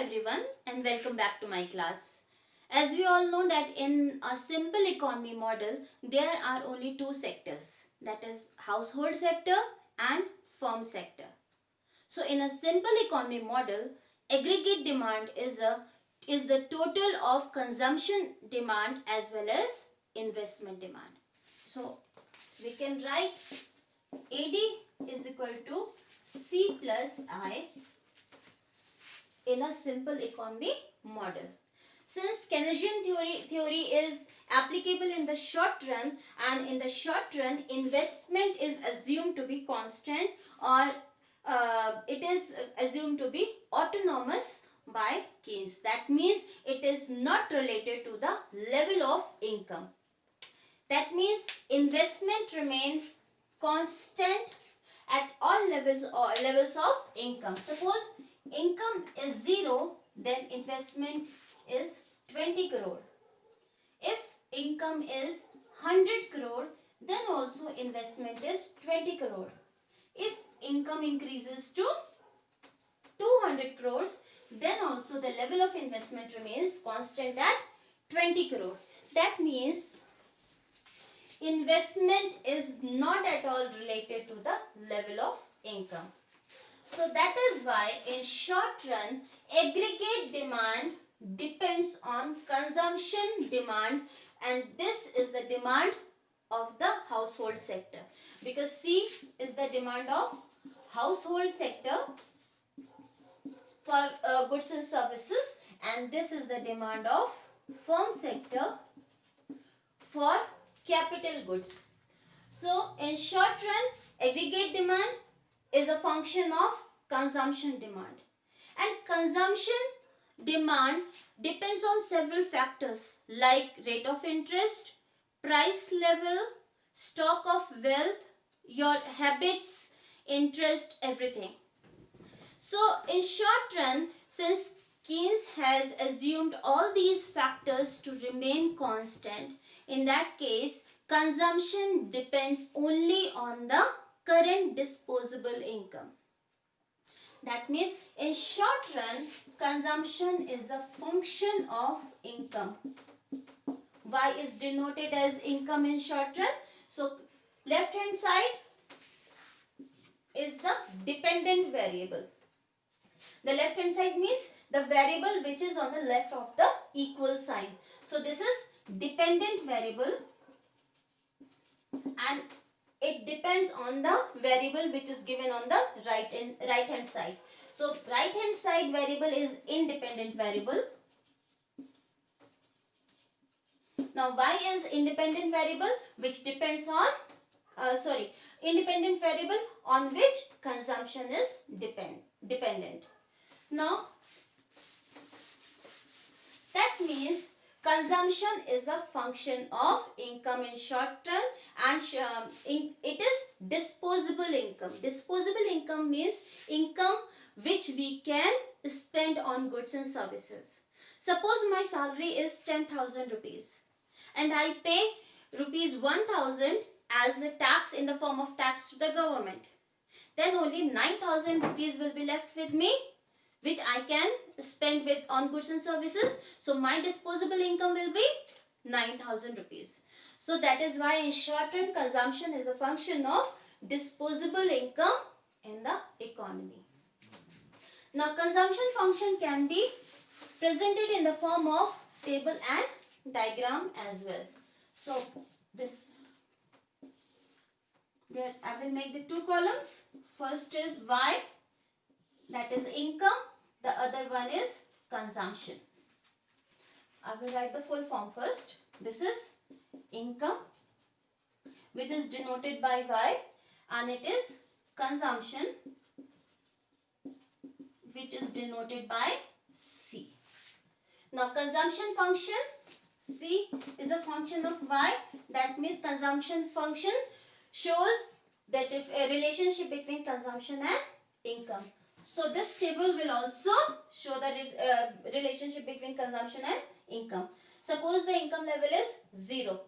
everyone and welcome back to my class. As we all know that in a simple economy model, there are only two sectors, that is household sector and firm sector. So in a simple economy model, aggregate demand is the total of consumption demand as well as investment demand. So we can write AD is equal to C plus I in a simple economy model. Since Keynesian theory is applicable in the short run, and in the short run investment is assumed to be constant, or it is assumed to be autonomous by Keynes. That means it is not related to the level of income. That means investment remains constant at all levels of income. Suppose income is 0, then investment is 20 crore. If income is 100 crore, then also investment is 20 crore. If income increases to 200 crores, then also the level of investment remains constant at 20 crore. That means investment is not at all related to the level of income. So that is why in short run, aggregate demand depends on consumption demand, and this is the demand of the household sector, because C is the demand of household sector for goods and services, and this is the demand of firm sector for capital goods. So in short run, aggregate demand is a function of consumption demand, and consumption demand depends on several factors like rate of interest, price level, stock of wealth, your habits, interest, everything. So in short run, since Keynes has assumed all these factors to remain constant, in that case consumption depends only on the current disposable income. That means in short run, consumption is a function of income. Y is denoted as income in short run. So left hand side is the dependent variable. The left hand side means the variable which is on the left of the equal sign. So this is dependent variable, and it depends on the variable which is given on the right hand side. So right hand side variable is independent variable. Now y is independent variable which depends on independent variable on which consumption is dependent. Now that means consumption is a function of income in short run, and it is disposable income. Disposable income means income which we can spend on goods and services. Suppose my salary is 10,000 rupees and I pay rupees 1,000 as a tax in the form of tax to the government. Then only 9,000 rupees will be left with me, which I can spend on goods and services. So my disposable income will be 9,000 rupees. So that is why in short run consumption is a function of disposable income in the economy. Now consumption function can be presented in the form of table and diagram as well. So there I will make the two columns. First is Y, that is income. The other one is consumption. I will write the full form first. This is income, which is denoted by Y, and it is consumption, which is denoted by C. Now consumption function, C is a function of Y. That means consumption function shows that if a relationship between consumption and income. So this table will also show that is a relationship between consumption and income. Suppose the income level is 0.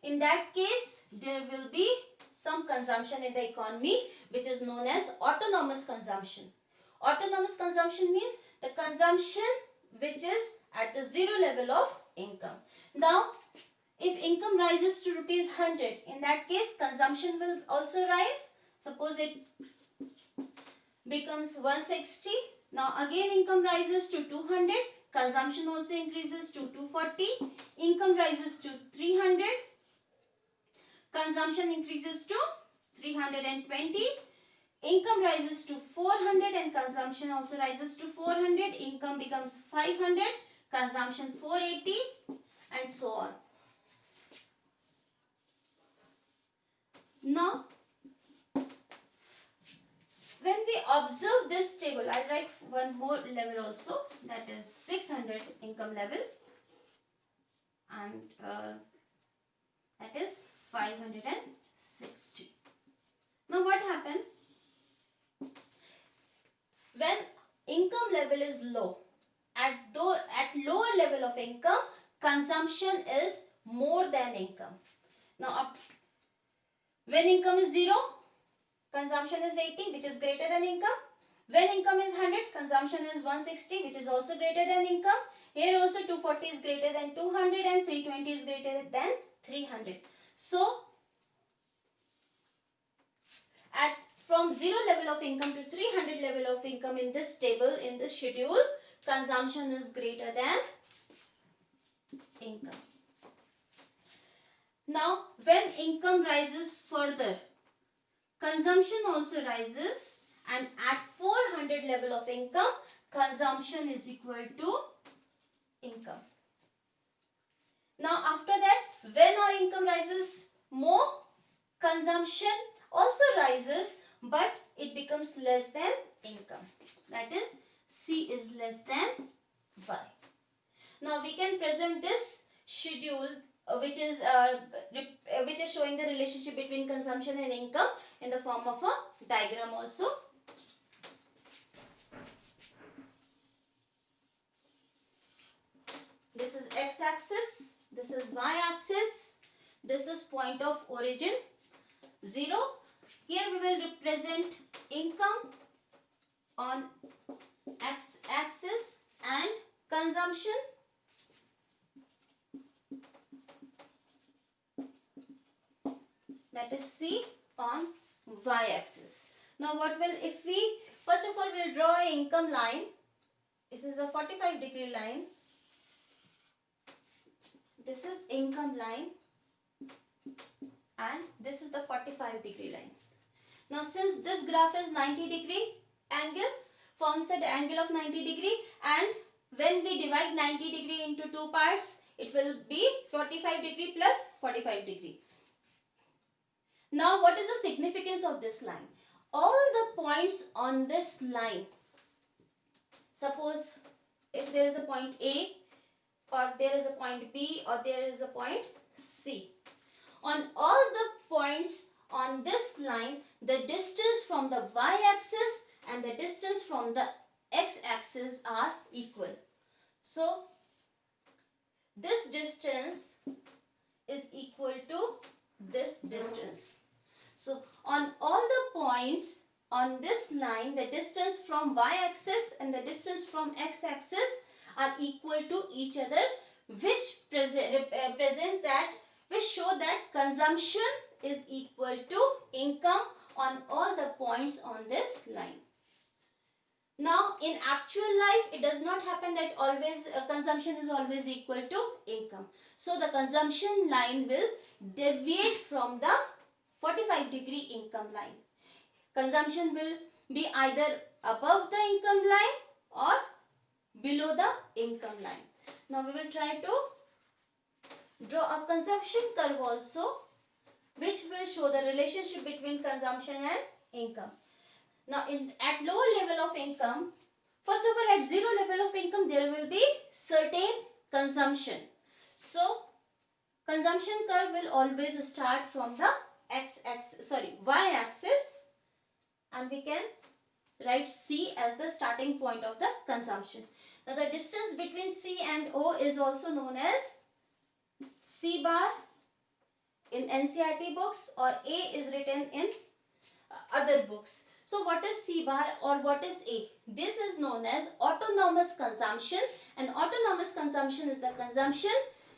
In that case, there will be some consumption in the economy which is known as autonomous consumption. Autonomous consumption means the consumption which is at the zero level of income. Now, if income rises to rupees 100, in that case consumption will also rise. Suppose it becomes 160. Now again income rises to 200. Consumption also increases to 240. Income rises to 300. Consumption increases to 320. Income rises to 400 and consumption also rises to 400. Income becomes 500. Consumption 480 and so on. Now, when we observe this table, I write one more level also, that is 600 income level, and that is 560. Now what happened? When income level is low, at lower level of income, consumption is more than income. Now when income is 0, consumption is 80, which is greater than income. When income is 100, consumption is 160, which is also greater than income. Here also 240 is greater than 200 and 320 is greater than 300. So, from 0 level of income to 300 level of income in this table, in this schedule, consumption is greater than income. Now, when income rises further, consumption also rises, and at 400 level of income, consumption is equal to income. Now after that, when our income rises more, consumption also rises, but it becomes less than income. That is, C is less than Y. Now we can present this schedule which is showing the relationship between consumption and income in the form of a diagram also. This is x-axis, this is y-axis, this is point of origin 0. Here we will represent income on x-axis and consumption that is C on y-axis. Now what will, if we, first of all we will draw an income line. This is a 45-degree line. This is income line and this is the 45-degree line. Now since this graph is 90-degree angle, forms an angle of 90 degree, and when we divide 90 degree into two parts, it will be 45 degree plus 45 degree. Now what is the significance of this line? All the points on this line, suppose if there is a point A, or there is a point B, or there is a point C. On all the points on this line, the distance from the y-axis and the distance from the x-axis are equal. So, this distance is equal to this distance. So, on all the points on this line, the distance from y-axis and the distance from x-axis are equal to each other, which presents that, which show that consumption is equal to income on all the points on this line. Now in actual life, it does not happen that always consumption is always equal to income. So the consumption line will deviate from the 45-degree income line. Consumption will be either above the income line or below the income line. Now we will try to draw a consumption curve also, which will show the relationship between consumption and income. Now at lower level of income, first of all at zero level of income there will be certain consumption. So consumption curve will always start from the y-axis, and we can write C as the starting point of the consumption. Now the distance between C and O is also known as C bar in NCERT books, or A is written in other books. So what is C bar or what is A? This is known as autonomous consumption, and autonomous consumption is the consumption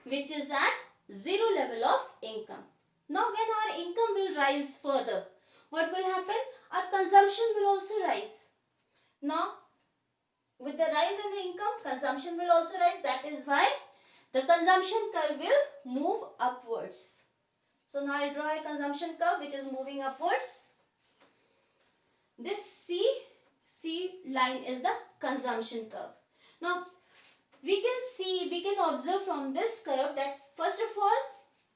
which is at zero level of income. Now when our income will rise further, what will happen? Our consumption will also rise. Now with the rise in the income, consumption will also rise. That is why the consumption curve will move upwards. So now I'll draw a consumption curve which is moving upwards. This C line is the consumption curve. Now we can observe from this curve that first of all,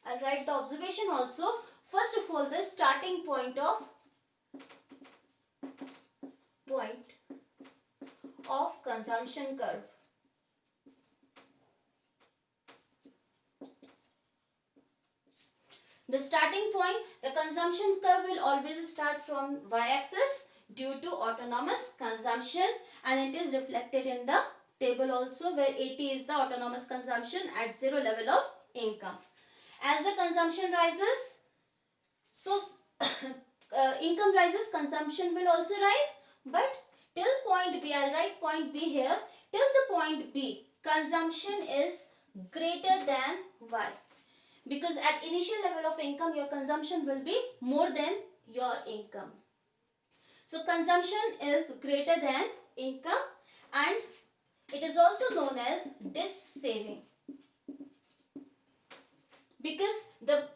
I'll write the observation also. First of all, the starting point of consumption curve. The starting point, the consumption curve will always start from y-axis due to autonomous consumption, and it is reflected in the table also, where 80 is the autonomous consumption at zero level of income. As the consumption rises, so income rises, consumption will also rise, but till point B, I'll write point B here, till the point B, consumption is greater than Y. Because at initial level of income, your consumption will be more than your income. So consumption is greater than income, and it is also known as dis-saving. Because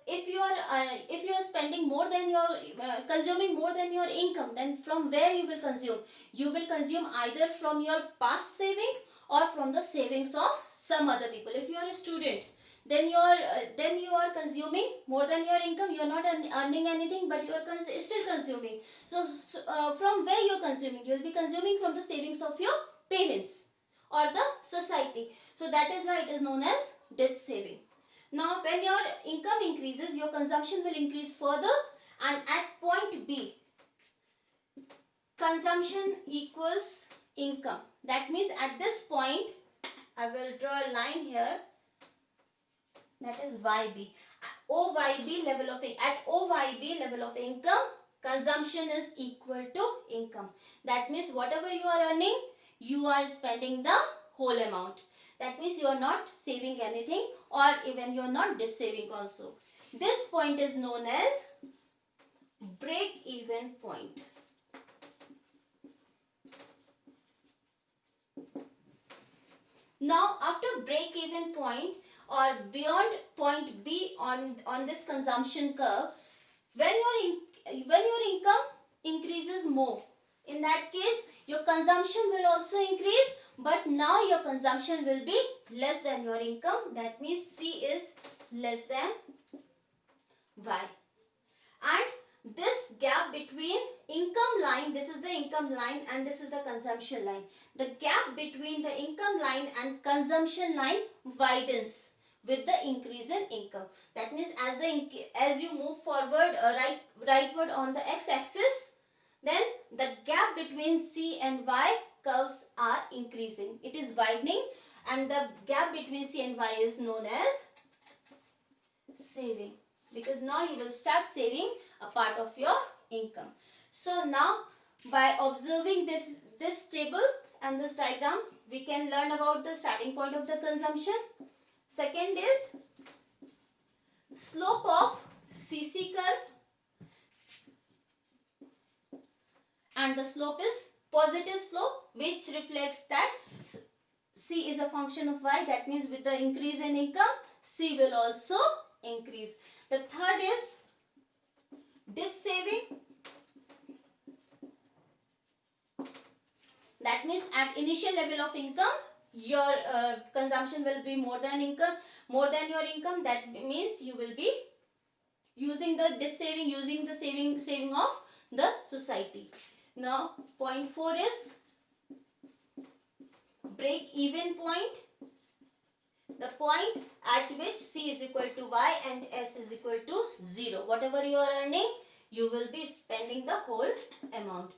if you are spending more than your consuming more than your income, then from where you will consume? You will consume either from your past saving or from the savings of some other people. If you are a student, then you are consuming more than your income. You are not earning anything, but you are still consuming. So from where you are consuming? You will be consuming from the savings of your parents or the society. So that is why it is known as dis-saving. Now when your income increases, your consumption will increase further, and at point B, consumption equals income. That means at this point, I will draw a line here. That is YB. OYB level of at OYB level of income, consumption is equal to income. That means whatever you are earning, you are spending the whole amount. That means you are not saving anything, or even you are not dis-saving also. This point is known as break-even point. Now after break-even point, or beyond point B on this consumption curve, when your income increases more, in that case your consumption will also increase, but now your consumption will be less than your income. That means C is less than Y. And this gap between income line, this is the income line and this is the consumption line. The gap between the income line and consumption line widens with the increase in income. That means as you move forward rightward on the x-axis, then the gap between C and Y curves are increasing. It is widening, and the gap between C and Y is known as saving, because now you will start saving a part of your income. So now by observing this table and this diagram, we can learn about the starting point of the consumption. Second is slope of CC curve, and the slope is positive slope, which reflects that C is a function of Y. That means with the increase in income, C will also increase. The third is dis-saving. That means at initial level of income, your consumption will be more than your income. That means you will be using the dis-saving, using the saving of the society. Now point 4 is break-even point. The point at which C is equal to Y and S is equal to 0. Whatever you are earning, you will be spending the whole amount.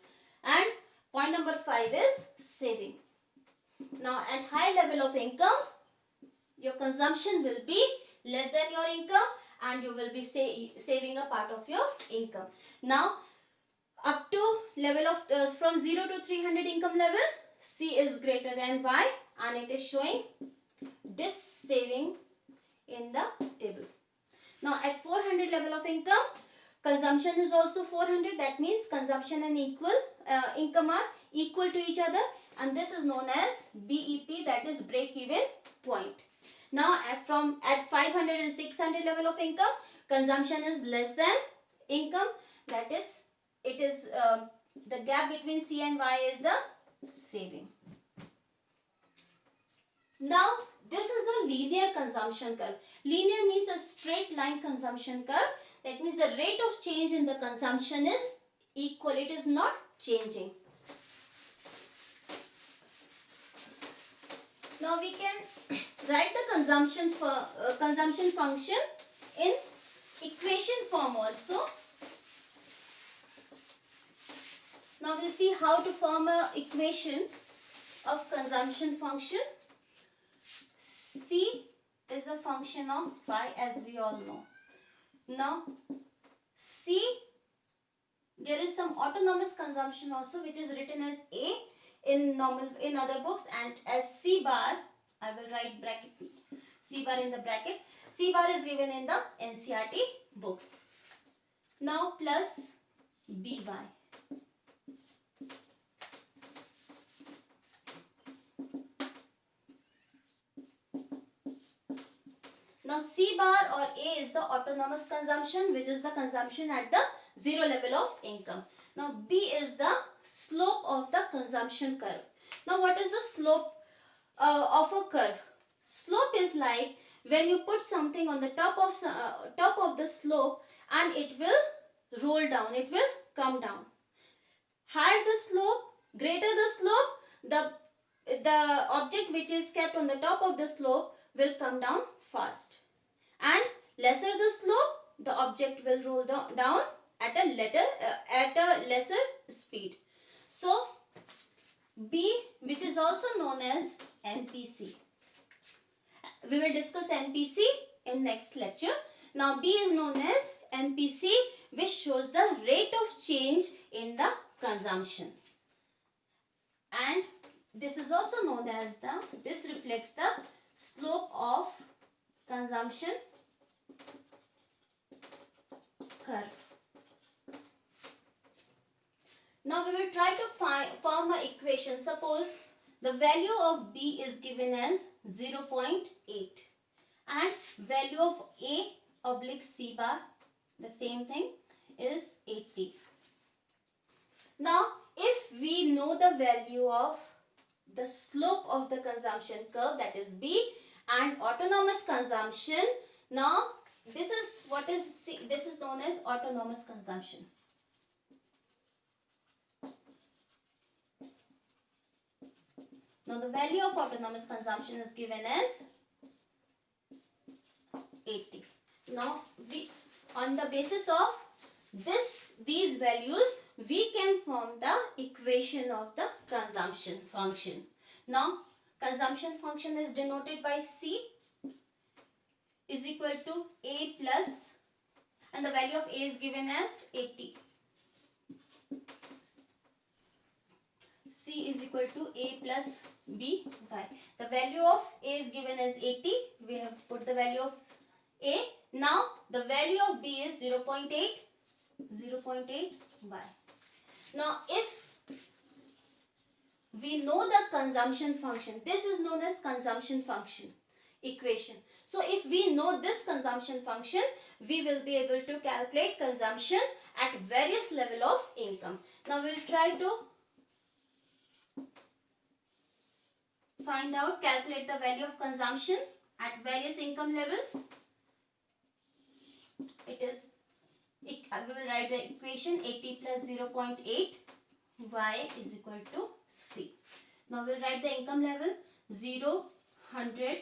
And point number 5 is saving. Now at high level of incomes, your consumption will be less than your income, and you will be saving a part of your income. Now Up to level of from 0 to 300 income level, C is greater than Y, and it is showing this saving in the table. Now at 400 level of income, consumption is also 400. That means consumption and income are equal to each other, and this is known as BEP, that is break even point. Now at 500 and 600 level of income, consumption is less than income. That is, it is the gap between C and Y is the saving. Now this is the linear consumption curve. Linear means a straight line consumption curve. That means the rate of change in the consumption is equal. It is not changing. Now we can write the consumption function in equation form also. Now we'll see how to form an equation of consumption function. C is a function of Y, as we all know. Now C, there is some autonomous consumption also, which is written as A in other books, and as C bar, I will write bracket C bar in the bracket. C bar is given in the NCERT books. Now plus BY. Now C bar or A is the autonomous consumption, which is the consumption at the 0 level of income. Now B is the slope of the consumption curve. Now what is the slope of a curve? Slope is like when you put something on the top of the slope, and it will roll down, it will come down. Higher the slope, greater the slope, the object which is kept on the top of the slope will come down fast, and lesser the slope, the object will roll down at a lesser speed. So B, which is also known as MPC. We will discuss MPC in next lecture. Now B is known as MPC, which shows the rate of change in the consumption, and this is also known as this reflects the slope of consumption curve. Now we will try to form an equation. Suppose the value of B is given as 0.8 and value of A oblique C bar, the same thing, is 80. Now if we know the value of the slope of the consumption curve, that is B, and autonomous consumption, now this is known as autonomous consumption. Now the value of autonomous consumption is given as 80. Now on the basis of these values, we can form the equation of the consumption function. Now consumption function is denoted by C is equal to A plus, and the value of A is given as 80. C is equal to A plus B y. The value of A is given as 80. We have put the value of A. Now the value of B is 0.8 y. Now if we know the consumption function, this is known as consumption function equation. So if we know this consumption function, we will be able to calculate consumption at various level of income. Now we will try to calculate the value of consumption at various income levels. We will write the equation 80 plus 0.8 y is equal to C. Now we will write the income level 0, 100,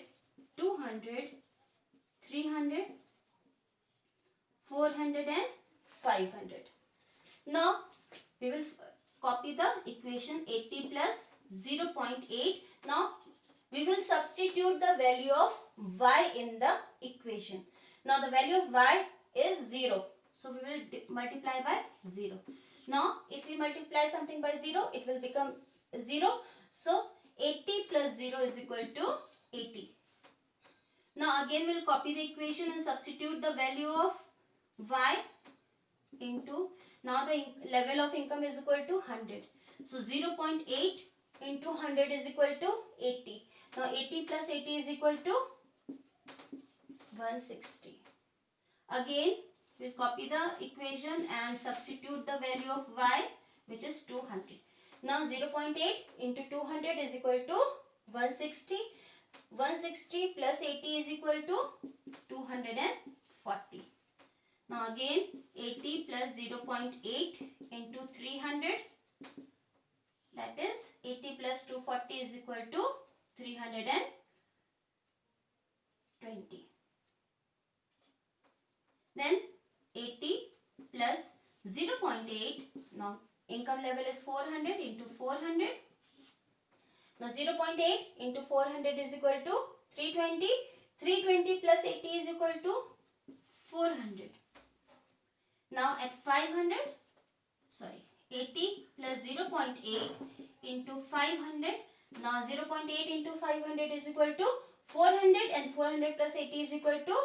200, 300, 400 and 500. Now we will copy the equation 80 plus 0.8. Now we will substitute the value of y in the equation. Now the value of y is 0. So we will multiply by 0. Now if we multiply something by 0, it will become 0. So 80 plus 0 is equal to 80. Now again we'll copy the equation and substitute the value of y into, now the level of income is equal to 100. So 0.8 into 100 is equal to 80. Now 80 plus 80 is equal to 160. Again we'll copy the equation and substitute the value of y, which is 200. Now 0.8 into 200 is equal to 160. 160 plus 80 is equal to 240. Now again 80 plus 0.8 into 300, that is 80 plus 240 is equal to 320. Then 80 plus 0.8, now income level is 400 into 400. Now 0.8 into 400 is equal to 320. 320 plus 80 is equal to 400. Now at 80 plus 0.8 into 500. Now 0.8 into 500 is equal to 400, and 400 plus 80 is equal to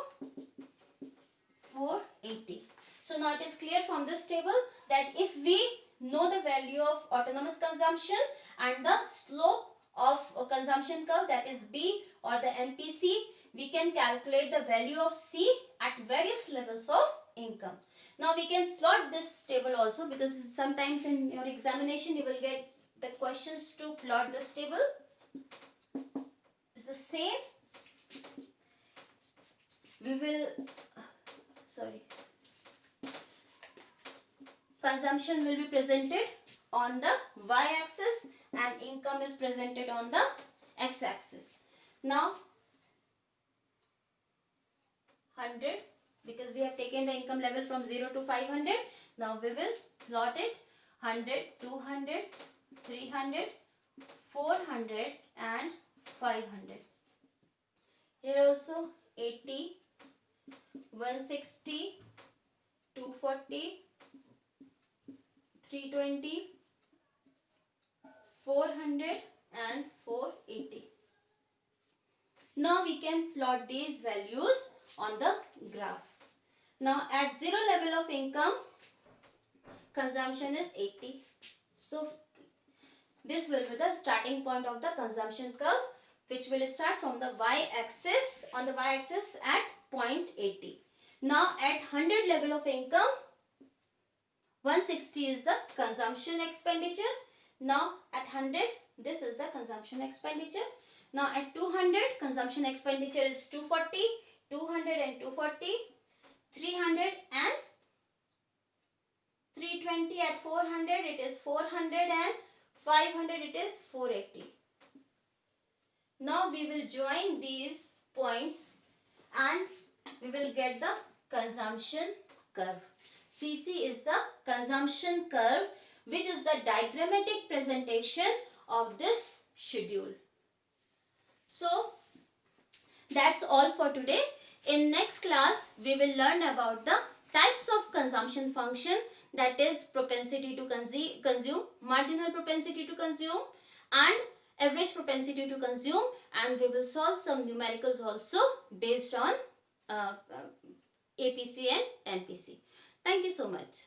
480. So now it is clear from this table that if we know the value of autonomous consumption and the slope of consumption curve, that is B or the MPC, we can calculate the value of C at various levels of income. Now we can plot this table also, because sometimes in your examination you will get the questions to plot this table. It's the same. We will, consumption will be presented on the y-axis and income is presented on the x-axis. Now 100, because we have taken the income level from 0 to 500. Now we will plot it 100, 200, 300, 400 and 500. Here also 80, 160, 240, 320, 400 and 480. Now we can plot these values on the graph. Now at 0 level of income, consumption is 80. So this will be the starting point of the consumption curve, which will start from the y-axis, on the y-axis at point 80. Now at 100 level of income, 160 is the consumption expenditure. Now at 100, this is the consumption expenditure. Now at 200, consumption expenditure is 240, 200 and 240, 300 and 320. At 400 it is 400 and 500 it is 480. Now we will join these points and we will get the consumption curve. CC is the consumption curve, which is the diagrammatic presentation of this schedule. So that's all for today. In next class, we will learn about the types of consumption function, that is propensity to consume, marginal propensity to consume and average propensity to consume, and we will solve some numericals also based on APC and MPC. Thank you so much.